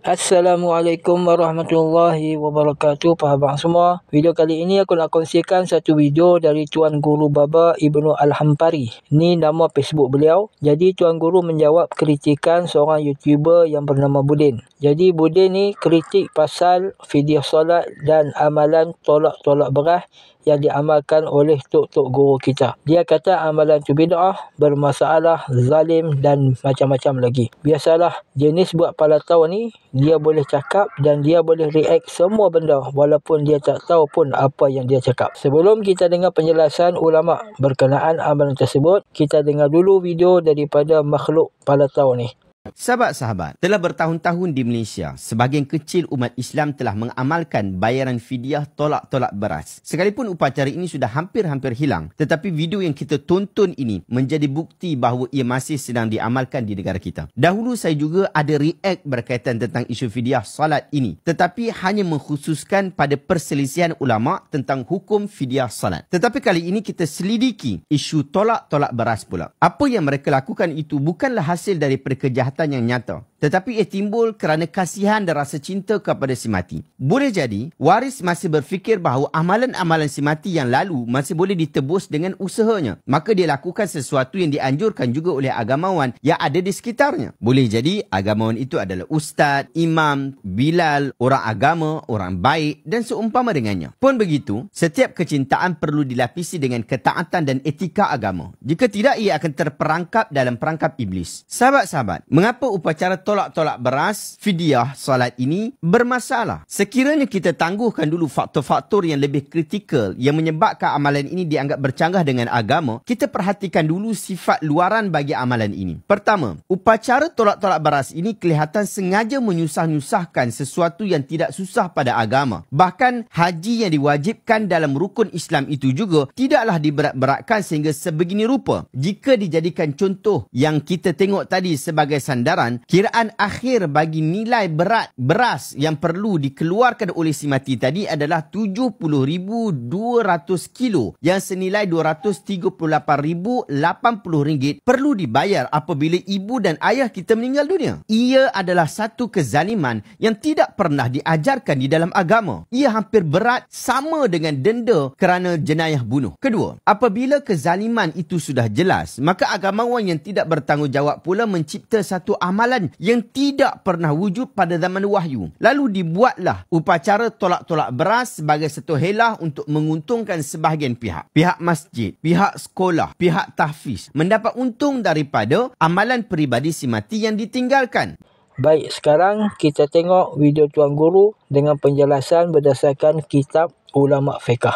Assalamualaikum warahmatullahi wabarakatuh, para abang semua. Video kali ini aku nak kongsikan satu video dari Tuan Guru Baba Ibnu Al-Hampari. Ni nama Facebook beliau. Jadi Tuan Guru menjawab kritikan seorang YouTuber yang bernama Budin. Jadi Budin ni kritik pasal video solat dan amalan tolak-tolak beras yang diamalkan oleh tok-tok guru kita. Dia kata amalan tu bid'ah, bermasalah, zalim dan macam-macam lagi. Biasalah, jenis buat palatau ni, dia boleh cakap dan dia boleh react semua benda walaupun dia tak tahu pun apa yang dia cakap. Sebelum kita dengar penjelasan ulama berkenaan amalan tersebut, kita dengar dulu video daripada makhluk palatau ni. Sahabat-sahabat, telah bertahun-tahun di Malaysia, sebahagian kecil umat Islam telah mengamalkan bayaran fidyah tolak-tolak beras. Sekalipun upacara ini sudah hampir-hampir hilang, tetapi video yang kita tonton ini menjadi bukti bahawa ia masih sedang diamalkan di negara kita. Dahulu saya juga ada react berkaitan tentang isu fidyah salat ini, tetapi hanya mengkhususkan pada perselisihan ulama tentang hukum fidyah salat. Tetapi kali ini kita selidiki isu tolak-tolak beras pula. Apa yang mereka lakukan itu bukanlah hasil daripada kejahatan yang nyata, tetapi ia timbul kerana kasihan dan rasa cinta kepada si mati. Boleh jadi waris masih berfikir bahawa amalan-amalan si mati yang lalu masih boleh ditebus dengan usahanya, maka dia lakukan sesuatu yang dianjurkan juga oleh agamawan yang ada di sekitarnya. Boleh jadi agamawan itu adalah ustaz, imam, bilal, orang agama, orang baik dan seumpama dengannya. Pun begitu, setiap kecintaan perlu dilapisi dengan ketaatan dan etika agama. Jika tidak, ia akan terperangkap dalam perangkap iblis. Sahabat-sahabat, mengapa upacara tolak-tolak beras fidyah salat ini bermasalah? Sekiranya kita tangguhkan dulu faktor-faktor yang lebih kritikal yang menyebabkan amalan ini dianggap bercanggah dengan agama, kita perhatikan dulu sifat luaran bagi amalan ini. Pertama, upacara tolak-tolak beras ini kelihatan sengaja menyusah-nyusahkan sesuatu yang tidak susah pada agama. Bahkan haji yang diwajibkan dalam rukun Islam itu juga tidaklah diberat-beratkan sehingga sebegini rupa. Jika dijadikan contoh yang kita tengok tadi sebagai sandaran, kiraan akhir bagi nilai berat beras yang perlu dikeluarkan oleh si mati tadi adalah 70,200 kilo yang senilai RM238,080 perlu dibayar apabila ibu dan ayah kita meninggal dunia. Ia adalah satu kezaliman yang tidak pernah diajarkan di dalam agama. Ia hampir berat sama dengan denda kerana jenayah bunuh. Kedua, apabila kezaliman itu sudah jelas, maka agamawan yang tidak bertanggungjawab pula mencipta satu amalan yang tidak pernah wujud pada zaman wahyu. Lalu dibuatlah upacara tolak-tolak beras sebagai satu helah untuk menguntungkan sebahagian pihak. Pihak masjid, pihak sekolah, pihak tahfiz mendapat untung daripada amalan peribadi si mati yang ditinggalkan. Baik, sekarang kita tengok video Tuan Guru dengan penjelasan berdasarkan kitab ulama fiqh.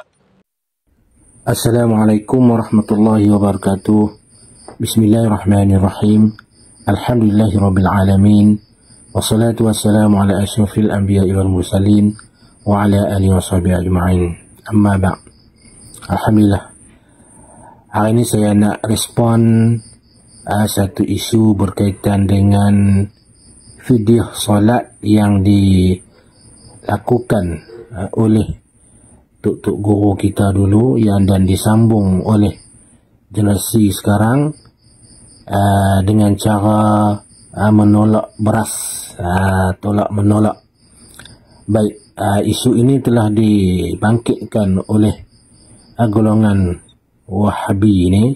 Assalamualaikum warahmatullahi wabarakatuh. Bismillahirrahmanirrahim. Alhamdulillahirabbil alamin. Wassalatu wassalamu ala asyrafil anbiya'i wal mursalin wa ala alihi washabihi ajma'in. Amma ba'd. Alhamdulillah. Hari ini saya nak respon satu isu berkaitan dengan fidyah solat yang dilakukan oleh tok-tok guru kita dulu yang dan disambung oleh generasi sekarang dengan cara menolak beras, tolak menolak. Baik, isu ini telah dibangkitkan oleh golongan Wahabi ini,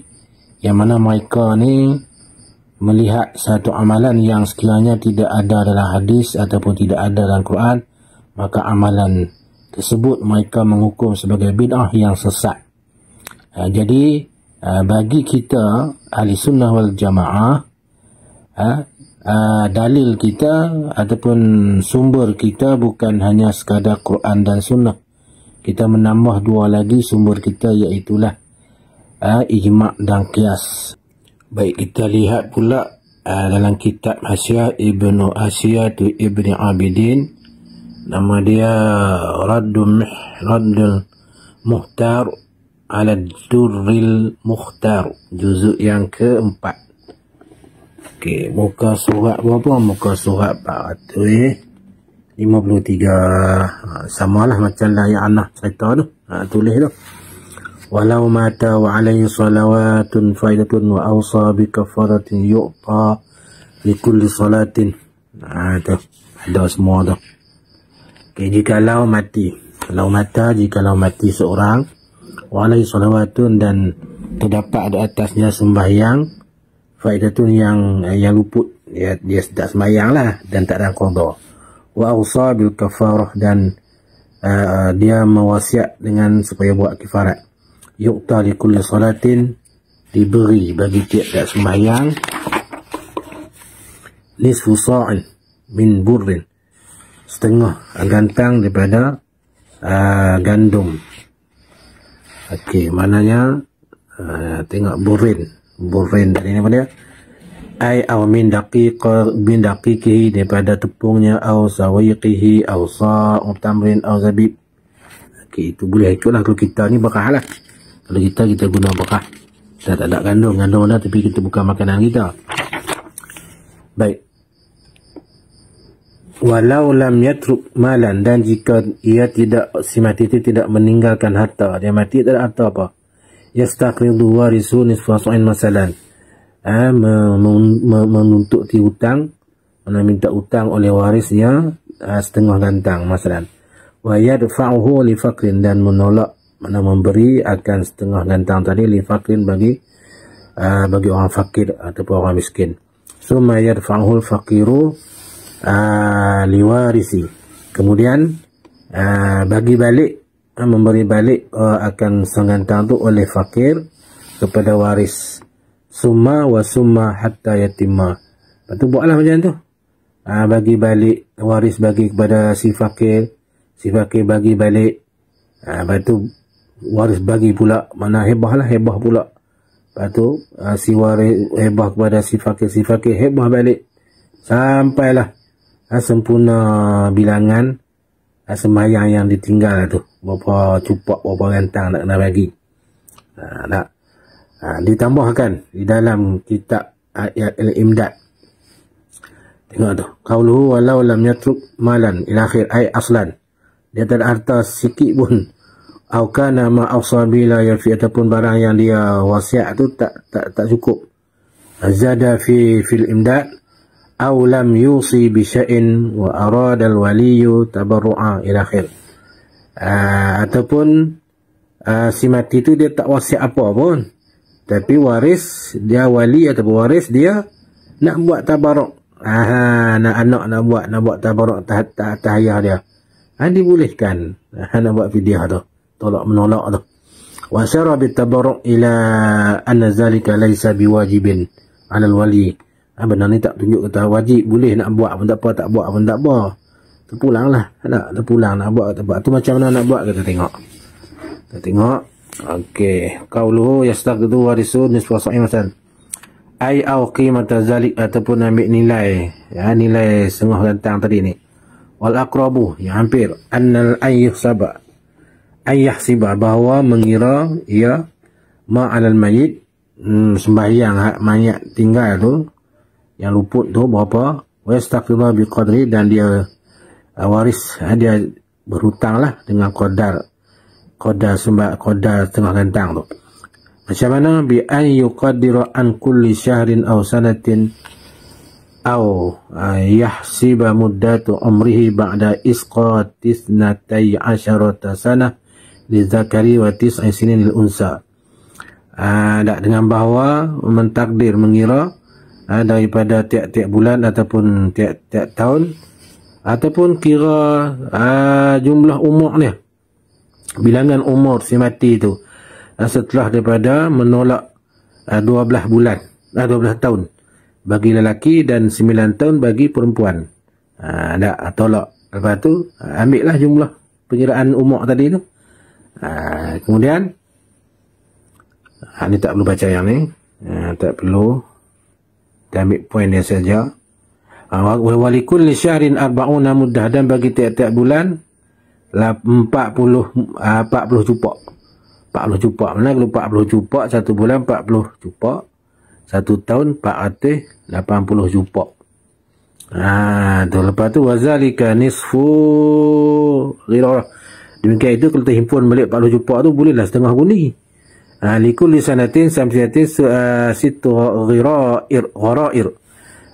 yang mana mereka ni melihat satu amalan yang sekiranya tidak ada dalam hadis ataupun tidak ada dalam Quran, maka amalan tersebut mereka menghukum sebagai bid'ah yang sesat. Jadi bagi kita ahli sunnah wal jamaah, dalil kita ataupun sumber kita bukan hanya sekadar Quran dan sunnah. Kita menambah dua lagi sumber kita, iaitulah ijma' dan qiyas. Baik, kita lihat pula dalam kitab Hasyiah Ibnu Abidin, nama dia Raddul Muhtar ala Durril Mukhtar, juzuk yang keempat. Okey, muka surat berapa? Muka surat 453. Samalah macam lah yang anak cerita tu. Tulis tu. Walau mata wa alaihi salawatun faidatun wa awsa bi kafaratin yu'ta li kulli salatin. Tu ada semua tu. Okay, jikalau mati seorang walai salawatun dan terdapat ada atasnya sembahyang faidatun yang luput, dia tidak sembahyang lah dan tak ada qada. Wa awsa bil kafarah dan dia mewasiat dengan supaya buat kifarat. Yu'ta li kulli salatin, diberi bagi tiap-tiap sembahyang nisfu sa'in min burrin, setengah gantang daripada gandum. Okey, maknanya tengok burrin dari ni apa dia? Ai aw min daqiqihi, daripada tepungnya, aw sawiqihi, aw sa'u tamrin, aw zabib. Okey, itu boleh ikutlah. Kalau kita ni bekah lah. Kalau kita guna bekah. Kita tak ada gandum dah, tapi kita bukan makanan kita. Baik. Walau lam yatruk malan, dan jika si mati itu tidak meninggalkan harta, dia mati tak ada harta apa, yastaqridu warisu nisfa sa'in masalan, menuntut hutang, minta hutang oleh warisnya setengah gantang masalan. Wa yadfa'uhu li faqrin, dan menolak memberi akan setengah gantang tadi li faqrin bagi orang fakir ataupun orang miskin. Summa yadfa'uhu al-faqiru liwarisi, kemudian memberi balik akan senggantang tu oleh fakir kepada waris. Summa wa summa hatta yatimma. Lepas tu buatlah macam tu. Bagi balik, waris bagi kepada si fakir bagi balik. Lepas tu waris bagi pula, mana hebah pula. Lepas tu si waris hebah kepada si fakir hebah balik. Sampailah sempurna bilangan sembahyang yang ditinggal tu. Berapa cupak, berapa gantang nak kena bagi. Ditambahkan di dalam kitab ayat al-imdad. Tengok tu. Qauluhu walau lam yatruk malan ila akhir ay aslan. Dia tak ada harta sikit pun. Au kana ma awsabi la yafi, ataupun barang yang dia wasiat tu tak cukup. Zada fil imdad aw lam yusi bi syai'in wa arada al-waliyu tabarru'a ila akhir. Ataupun si mati tu dia tak wasiat apa pun, tapi waris dia, wali ataupun waris dia nak buat tabarruk. Anak nak buat tabarruk tahiyah dia. Dibolehkan nak buat fidyah tu, menolak tu. Wa syara bit tabarruk ila anna zalika laysa biwajibin 'ala al-wali. Benar ni tak tunjuk kata wajib, boleh nak buat pun tak apa, tak buat pun tak apa. Terpulang lah. Terpulang nak buat, tak buat. Tu macam mana nak buat, kita tengok. Okey. Qauluhu yastaqidu warisun nisfa sa'in masalan. Ai au qimata zalik, ataupun ambil nilai, nilai setengah gantang tadi ni. Wal aqrabu, yang hampir, annal ayyuhsaba, bahawa mengira ia ma'alal mayyit, sembahyang mayat tinggal tu, yang luput tu berapa, wa yastaqidu bi qadri, dan dia waris, dia berhutang lah dengan qadar setengah gantang tu. Macam mana? Bi an yuqaddira an kulli syahrin aw sanatin aw yahsiba muddatu umrihi ba'da isqatis 12 sanah li zakari wa 9 sinin lil unsa. Dengan bahawa mentakdir, mengira daripada tiap-tiap bulan ataupun tiap-tiap tahun, ataupun kira jumlah umur dia, bilangan umur si mati tu setelah daripada menolak 12 tahun bagi lelaki dan 9 tahun bagi perempuan. Tolak. Lepas tu ambil lah jumlah pengiraan umur tadi tu. Kemudian ni tak perlu baca yang ni, tak perlu, kita ambil poin dia saja. Walikul syahrin 40 muddah, dan bagi tiap-tiap bulan 40 cupak. 40 cupak. Mana kalau 40 cupak satu bulan, 40 cupak satu tahun, 480 cupak. Tu lepas tu wazalika nisfu ghirarah. Demikian itu kalau terhimpun balik 40 cupak tu, bolehlah setengah guni. Likulli sanatin samsiatin situ ghirair.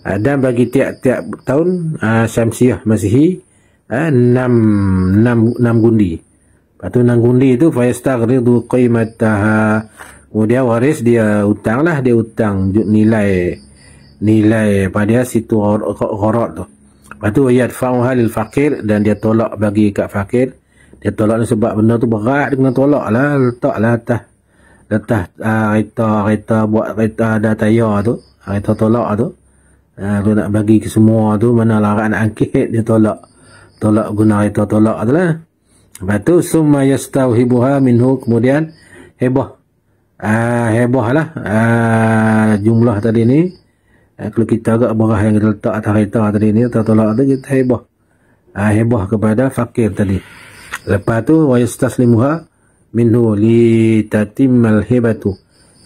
Dan bagi tiap-tiap tahun Syamsiah Masihi 6 gundi. Lepas tu 6 gundi tu fayastaghridu qimataha. Kemudian waris dia hutang lah, dia hutang nilai pada situ gharat tu. Lepas tu yadfa'uha lil faqir, dan dia tolak bagi kat fakir. Dia tolak ni sebab benda tu berat, dia kena tolak lah, letak lah atas kereta buat kereta ada tayar tu, kereta tolak tu. Dia nak bagi ke semua tu, mana larat nak angkit, dia tolak guna kereta tolak tu lah. Lepas tu summa yastawhibuha minhu, kemudian hebah lah jumlah tadi ni. Kalau kita agak berah yang kita letak atas kereta tadi ni, tolak tu, kita hebah kepada fakir tadi. Lepas tu wa yastaslimuha minhu li tatimmal hibatu,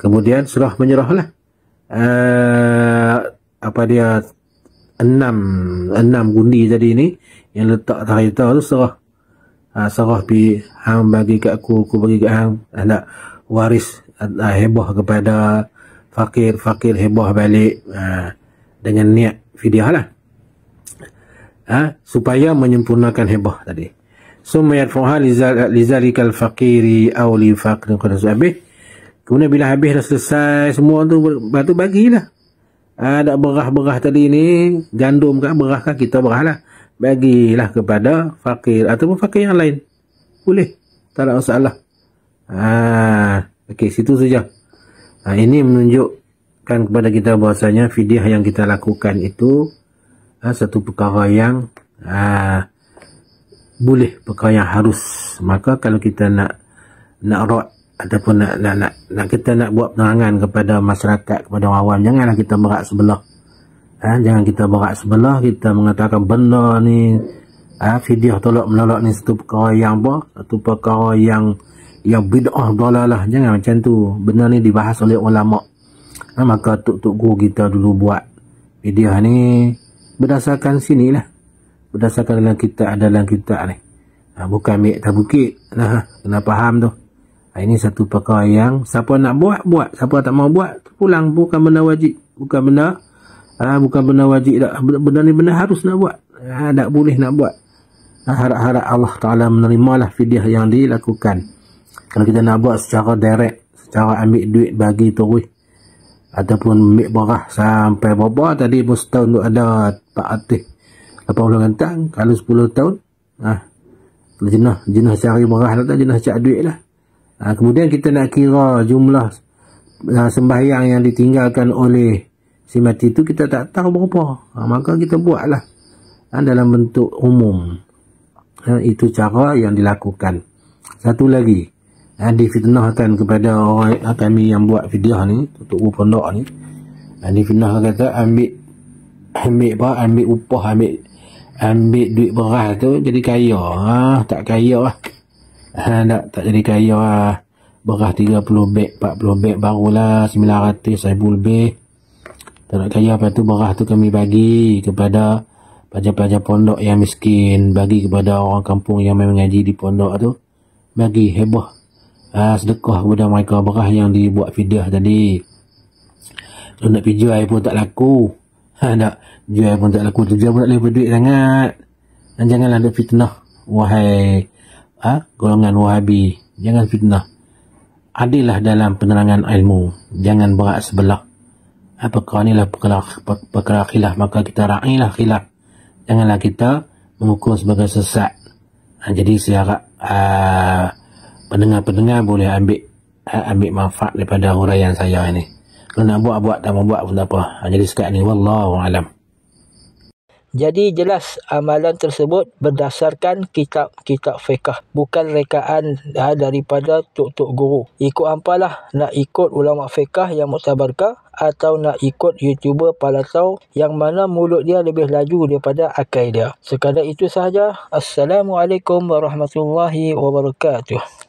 kemudian serah menyerahlah apa dia 6 gundi tadi ni yang letak atas kereta tu, serah pi hang bagi kat aku bagi kat hang, nak waris hebah kepada fakir hebah balik dengan niat fidyah lah, supaya menyempurnakan hebah tadi. Summa yadfuha lizalikal faqiri aw li faqrin qad habis. Kemudian bila habis dah selesai semua tu, lepas tu bagilah. Ada berah tadi ni, gandum kah berah kah, kita berah lah, bagilah kepada fakir ataupun fakir yang lain, boleh, tak ada masalah. Okey, situ saja. Ini menunjukkan kepada kita bahasanya fidyah yang kita lakukan itu satu perkara yang boleh, perkara yang harus. Maka kalau kita nak rot ataupun nak kita nak buat penerangan kepada masyarakat, kepada orang awam, janganlah kita berak sebelah. Jangan kita berak sebelah, kita mengatakan benda ni fidyah tolak menolak ni satu perkara yang satu perkara yang bid'ah dalalah. Jangan macam tu. Benda ni dibahas oleh ulama. Maka tok guru kita dulu buat fidyah ni berdasarkan sinilah, berdasarkan dalam kitab ni. Bukan ambil tak bukit. Kena faham tu. Ini satu perkara yang siapa nak buat, siapa tak mau buat, pulang. Bukan benda wajib, bukan benda wajib dah. Benda ni benda harus nak buat. Tak boleh nak buat. Harap-harap Allah Ta'ala menerimalah fidyah yang dilakukan. Kalau kita nak buat secara direct, secara ambil duit bagi terus, ataupun ambil berah sampai berapa tadi pun setahun tu ada 480 gantang. Kalau 10 tahun jenah cari berah lah, jenah cari duit lah. Kemudian kita nak kira jumlah sembahyang yang ditinggalkan oleh si mati tu, kita tak tahu berapa. Maka kita buatlah dalam bentuk umum. Itu cara yang dilakukan. Satu lagi, difitnahkan kepada orang kami yang buat fidyah ni, untuk pondok ni, difitnah kata ambil upah, ambil duit beras tu jadi kaya. Tak kaya lah. Tak jadi kaya lah. Beras 30 beg, 40 beg barulah 900 lebih. Tak nak kaya. Lepas tu beras tu kami bagi kepada pelajar-pelajar pondok yang miskin, bagi kepada orang kampung yang mengaji di pondok tu, bagi hebah sedekah kepada mereka beras yang dibuat fidyah tadi. Kalau nak pergi jual pun tak laku. Nak jual pun tak laku, jual pun tak boleh berduit sangat. Dan janganlah ada fitnah, wahai golongan Wahabi. Jangan fitnah. Adillah dalam penerangan ilmu, jangan berat sebelah. Perkara ni lah perkara khilaf, maka kita ra'ilah khilaf. Janganlah kita mengukur sebagai sesat. Jadi saya harap pendengar-pendengar boleh ambil manfaat daripada huraian saya ini. Kalau nak buat, tak mau buat pun tak apa. Jadi sekat ni wallahu alam. Jadi jelas amalan tersebut berdasarkan kitab fiqh, bukan rekaan daripada tok guru. Ikut hampalah, nak ikut ulama fiqh yang muktabarkah atau nak ikut YouTuber palatau yang mana mulut dia lebih laju daripada akal dia. Sekadar itu sahaja. Assalamualaikum warahmatullahi wabarakatuh.